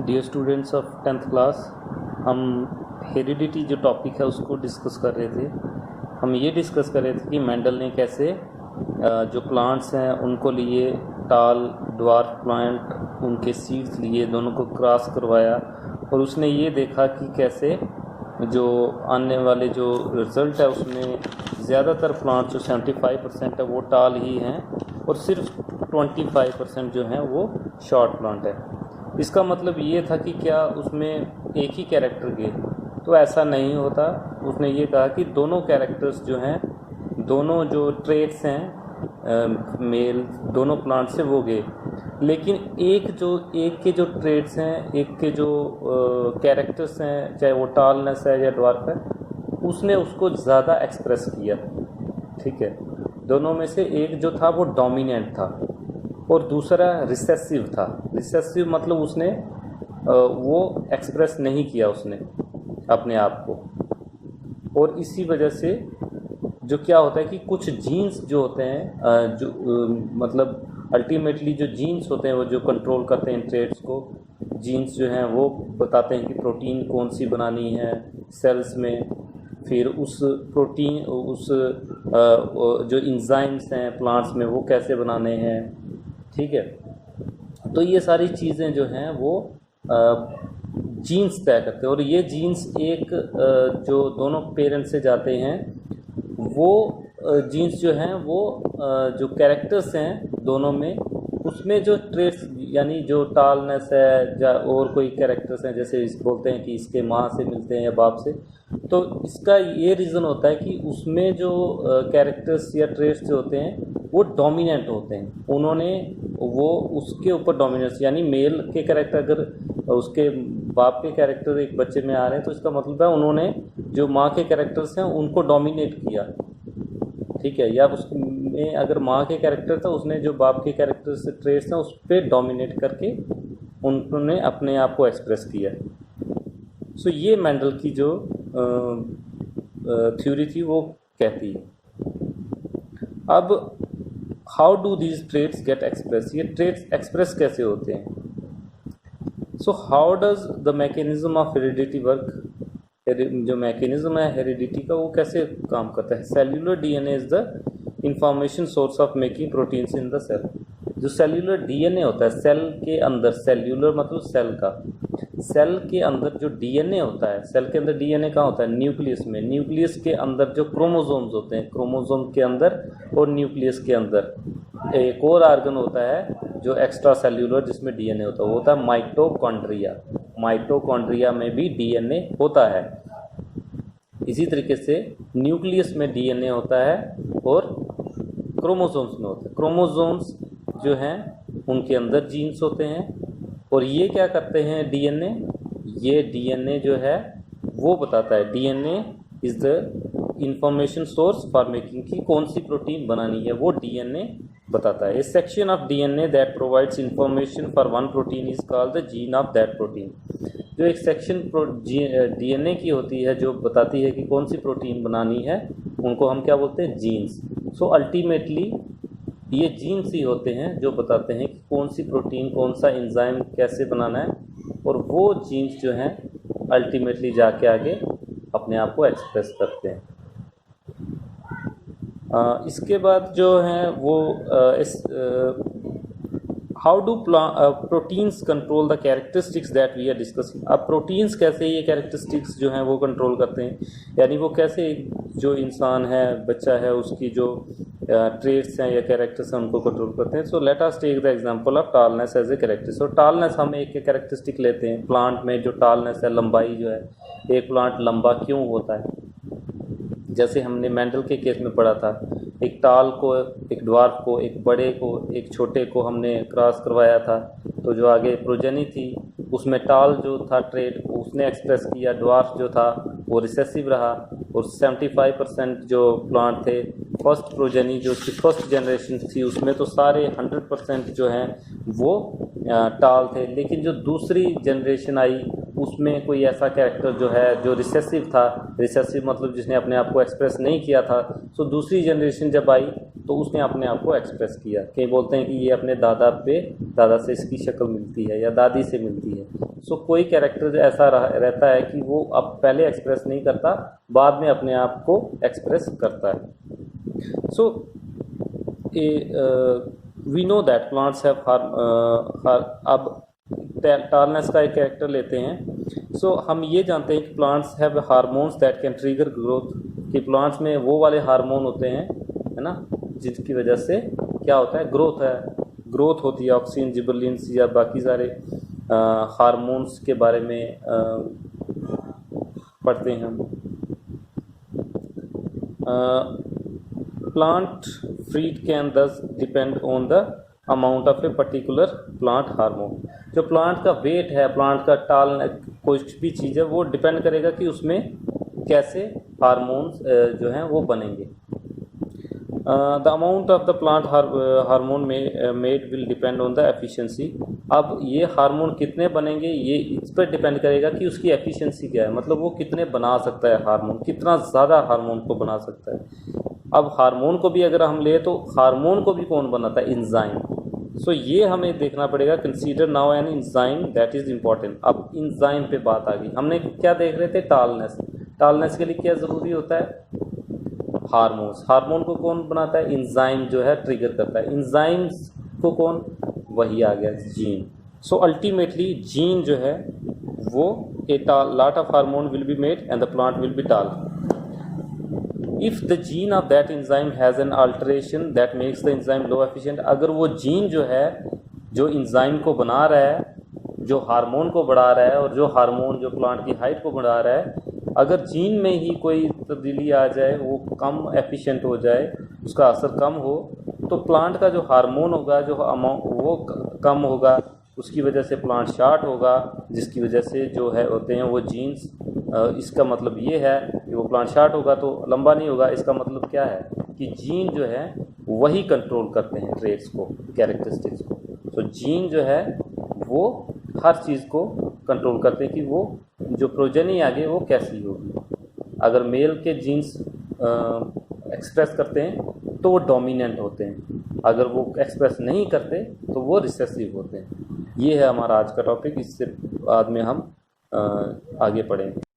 Dear students of 10th class, हम heredity जो topic है उसको डिस्कस कर रहे थे। हम ये डिस्कस कर रहे थे कि मेंडल ने कैसे जो प्लांट्स हैं उनको लिए, टाल ड्वार्फ प्लांट, उनके सीड्स लिए, दोनों को क्रॉस करवाया और उसने ये देखा कि कैसे जो आने वाले जो रिज़ल्ट है उसमें ज़्यादातर प्लांट्स जो 75% है वो टाल ही हैं और सिर्फ 25% जो हैं वो शॉर्ट प्लांट है। इसका मतलब ये था कि क्या उसमें एक ही कैरेक्टर के, तो ऐसा नहीं होता। उसने ये कहा कि दोनों कैरेक्टर्स जो हैं, दोनों जो ट्रेट्स हैं मेल दोनों प्लांट से वो गए, लेकिन एक के जो ट्रेट्स हैं, एक के जो कैरेक्टर्स हैं, चाहे वो टालनेस है या ड्वार्फ है, उसने उसको ज़्यादा एक्सप्रेस किया। ठीक है, दोनों में से एक जो था वो डोमिनेंट था और दूसरा रिसेसिव था। रिसेसिव मतलब उसने वो एक्सप्रेस नहीं किया उसने अपने आप को, और इसी वजह से जो क्या होता है कि कुछ जीन्स जो होते हैं मतलब अल्टीमेटली जो जीन्स होते हैं वो जो कंट्रोल करते हैं ट्रेड्स को, जीन्स जो हैं वो बताते हैं कि प्रोटीन कौन सी बनानी है सेल्स में, फिर उस प्रोटीन जो इंजाइम्स हैं प्लांट्स में वो कैसे बनाने हैं। ठीक है, तो ये सारी चीज़ें जो हैं वो जीन्स तय करते हैं, और ये जीन्स एक जो दोनों पेरेंट्स से जाते हैं वो जीन्स जो हैं वो जो कैरेक्टर्स हैं दोनों में, उसमें जो ट्रेट्स यानी जो टालनेस है या और कोई कैरेक्टर्स हैं, जैसे बोलते हैं कि इसके माँ से मिलते हैं या बाप से, तो इसका ये रीज़न होता है कि उसमें जो कैरेक्टर्स या ट्रेट्स जो होते हैं वो डोमिनेंट होते हैं। उन्होंने वो उसके ऊपर डोमिनेंस, यानी मेल के कैरेक्टर अगर उसके बाप के कैरेक्टर एक बच्चे में आ रहे हैं तो इसका मतलब है उन्होंने जो माँ के कैरेक्टर्स हैं उनको डोमिनेट किया। ठीक है, या उसमें अगर माँ के कैरेक्टर था, उसने जो बाप के कैरेक्टर्स से ट्रेट्स हैं उस पर डोमिनेट करके उन्होंने अपने आप को एक्सप्रेस किया। सो ये मेंडल की जो थ्योरी थी वो कहती है। अब how do these traits get express, ये ट्रेट्स एक्सप्रेस कैसे होते हैं। So how does the mechanism of heredity work, जो मैकेनिज्म है हेरिडिटी का वो कैसे काम करता है। Cellular DNA is the information source of making proteins in the cell. जो सेल्यूलर डीएनए होता है सेल के अंदर, सेल्यूलर मतलब सेल का, सेल के अंदर जो डीएनए होता है, सेल के अंदर डीएनए कहाँ होता है, न्यूक्लियस में। न्यूक्लियस के अंदर जो क्रोमोसोम्स होते हैं, क्रोमोसोम के अंदर और न्यूक्लियस के अंदर एक और आर्गन होता है जो एक्स्ट्रा सेल्यूलर जिसमें डीएनए होता है, वो होता है माइटोकॉन्ड्रिया। माइटोकॉन्ड्रिया में भी डीएनए होता है। इसी तरीके से न्यूक्लियस में डीएनए होता है और क्रोमोसोम्स में होता है। क्रोमोसोम्स जो हैं उनके अंदर जीन्स होते हैं, और ये क्या करते हैं डीएनए, ये डीएनए जो है वो बताता है, DNA is the information source for making, की कौन सी प्रोटीन बनानी है वो डीएनए बताता है। A section of DNA that provides information for one protein is called the gene of that protein. जो एक सेक्शन डीएनए की होती है जो बताती है कि कौन सी प्रोटीन बनानी है, उनको हम क्या बोलते हैं, जीन्स। सो अल्टीमेटली ये जीन्स ही होते हैं जो बताते हैं कि कौन सी प्रोटीन, कौन सा एंजाइम कैसे बनाना है, और वो जीन्स जो हैं अल्टीमेटली जाके आगे अपने आप को एक्सप्रेस करते हैं। इसके बाद जो है वो how do proteins control the characteristics that we are discussing. अब प्रोटीन्स कैसे ये कैरेक्टरिस्टिक्स जो हैं वो कंट्रोल करते हैं, यानी वो कैसे जो इंसान है, बच्चा है, उसकी जो ट्रेट्स हैं या कैरेक्टर्स हैं उनको कंट्रोल करते हैं। So let us take the example of tallness as a character. So tallness हम एक कैरेक्टरिस्टिक लेते हैं, प्लांट में जो टालनेस है, लंबाई जो है, एक प्लांट लंबा क्यों होता है, जैसे हमने मेंडल के केस में पढ़ा था, एक टाल को, एक ड्वार्फ को, एक बड़े को, एक छोटे को हमने क्रॉस करवाया था, तो जो आगे प्रोजेनी थी उसमें टाल जो था ट्रेट उसने एक्सप्रेस किया, ड्वार्फ जो था वो रिसेसिव रहा, और 75% जो प्लांट थे, फर्स्ट प्रोजेनी जो उसकी फर्स्ट जनरेशन थी उसमें तो सारे 100% जो हैं वो टाल थे। लेकिन जो दूसरी जनरेशन आई उसमें कोई ऐसा कैरेक्टर जो है जो रिसेसिव था, रिसेसिव मतलब जिसने अपने आप को एक्सप्रेस नहीं किया था। सो दूसरी जनरेशन जब आई तो उसने अपने आप को एक्सप्रेस किया। कई बोलते हैं कि ये अपने दादा से इसकी शक्ल मिलती है या दादी से मिलती है। सो कोई कैरेक्टर ऐसा रहता है कि वो अब पहले एक्सप्रेस नहीं करता, बाद में अपने आप को एक्सप्रेस करता है। So we know that plants have अब टालनेस का एक कैरेक्टर लेते हैं। सो हम ये जानते हैं कि plants have hormones that can trigger growth, कि प्लांट्स में वो वाले हार्मोन होते हैं, है ना, जिसकी वजह से क्या होता है, ग्रोथ होती है। ऑक्सीन, जिबरलिन्स या बाकी सारे हार्मोन्स के बारे में पढ़ते हैं हम। प्लांट फ्रीड कैन दस depend on the amount of a particular plant hormone. जो प्लांट का वेट है, प्लांट का टाल, कोई भी चीज़ है, वो डिपेंड करेगा कि उसमें कैसे हार्मोन्स जो हैं वो बनेंगे। The amount of the plant hormone made will depend on the efficiency. अब ये हार्मोन कितने बनेंगे ये इस पर डिपेंड करेगा कि उसकी एफिशिएंसी क्या है, मतलब वो कितने बना सकता है हार्मोन, कितना ज़्यादा हार्मोन को बना सकता है। अब हार्मोन को भी अगर हम ले तो हार्मोन को भी कौन बनाता है, इंजाइम। सो ये हमें देखना पड़ेगा। Consider now an enzyme that is important. अब इंजाइम पे बात आ गई। हमने क्या देख रहे थे, टालनेस के लिए क्या ज़रूरी होता है, हार्मोन्स। हार्मोन को कौन बनाता है, इंजाइम जो है ट्रिगर करता है। इंजाइम्स को कौन, वही आ गया जीन। सो अल्टीमेटली जीन जो है वो a lot of hormone will be made and the plant will be tall. If the gene of that enzyme has an alteration that makes the enzyme low efficient. अगर वो gene जो है, जो enzyme को बना रहा है, जो हार्मोन को बढ़ा रहा है और जो हार्मोन जो प्लांट की हाइट को बढ़ा रहा है, अगर जीन में ही कोई तब्दीली आ जाए, वो कम एफिशिएंट हो जाए, उसका असर कम हो, तो प्लांट का जो हार्मोन होगा, जो अमाउंट वो कम होगा, उसकी वजह से प्लांट शार्ट होगा, जिसकी वजह से जो है होते हैं वो जीन्स। इसका मतलब ये है कि वो प्लांट शार्ट होगा तो लंबा नहीं होगा। इसका मतलब क्या है कि जीन जो है वही कंट्रोल करते हैं ट्रेट्स को, कैरेक्टरिस्टिक्स को। तो जीन जो है वो हर चीज़ को कंट्रोल करते हैं कि वो जो प्रोजेनी आगे वो कैसी होगी। अगर मेल के जीन्स एक्सप्रेस करते हैं तो वो डोमिनेंट होते हैं, अगर वो एक्सप्रेस नहीं करते तो वो रिसेसिव होते हैं। ये है हमारा आज का टॉपिक। इससे बाद में हम आगे पढ़ेंगे।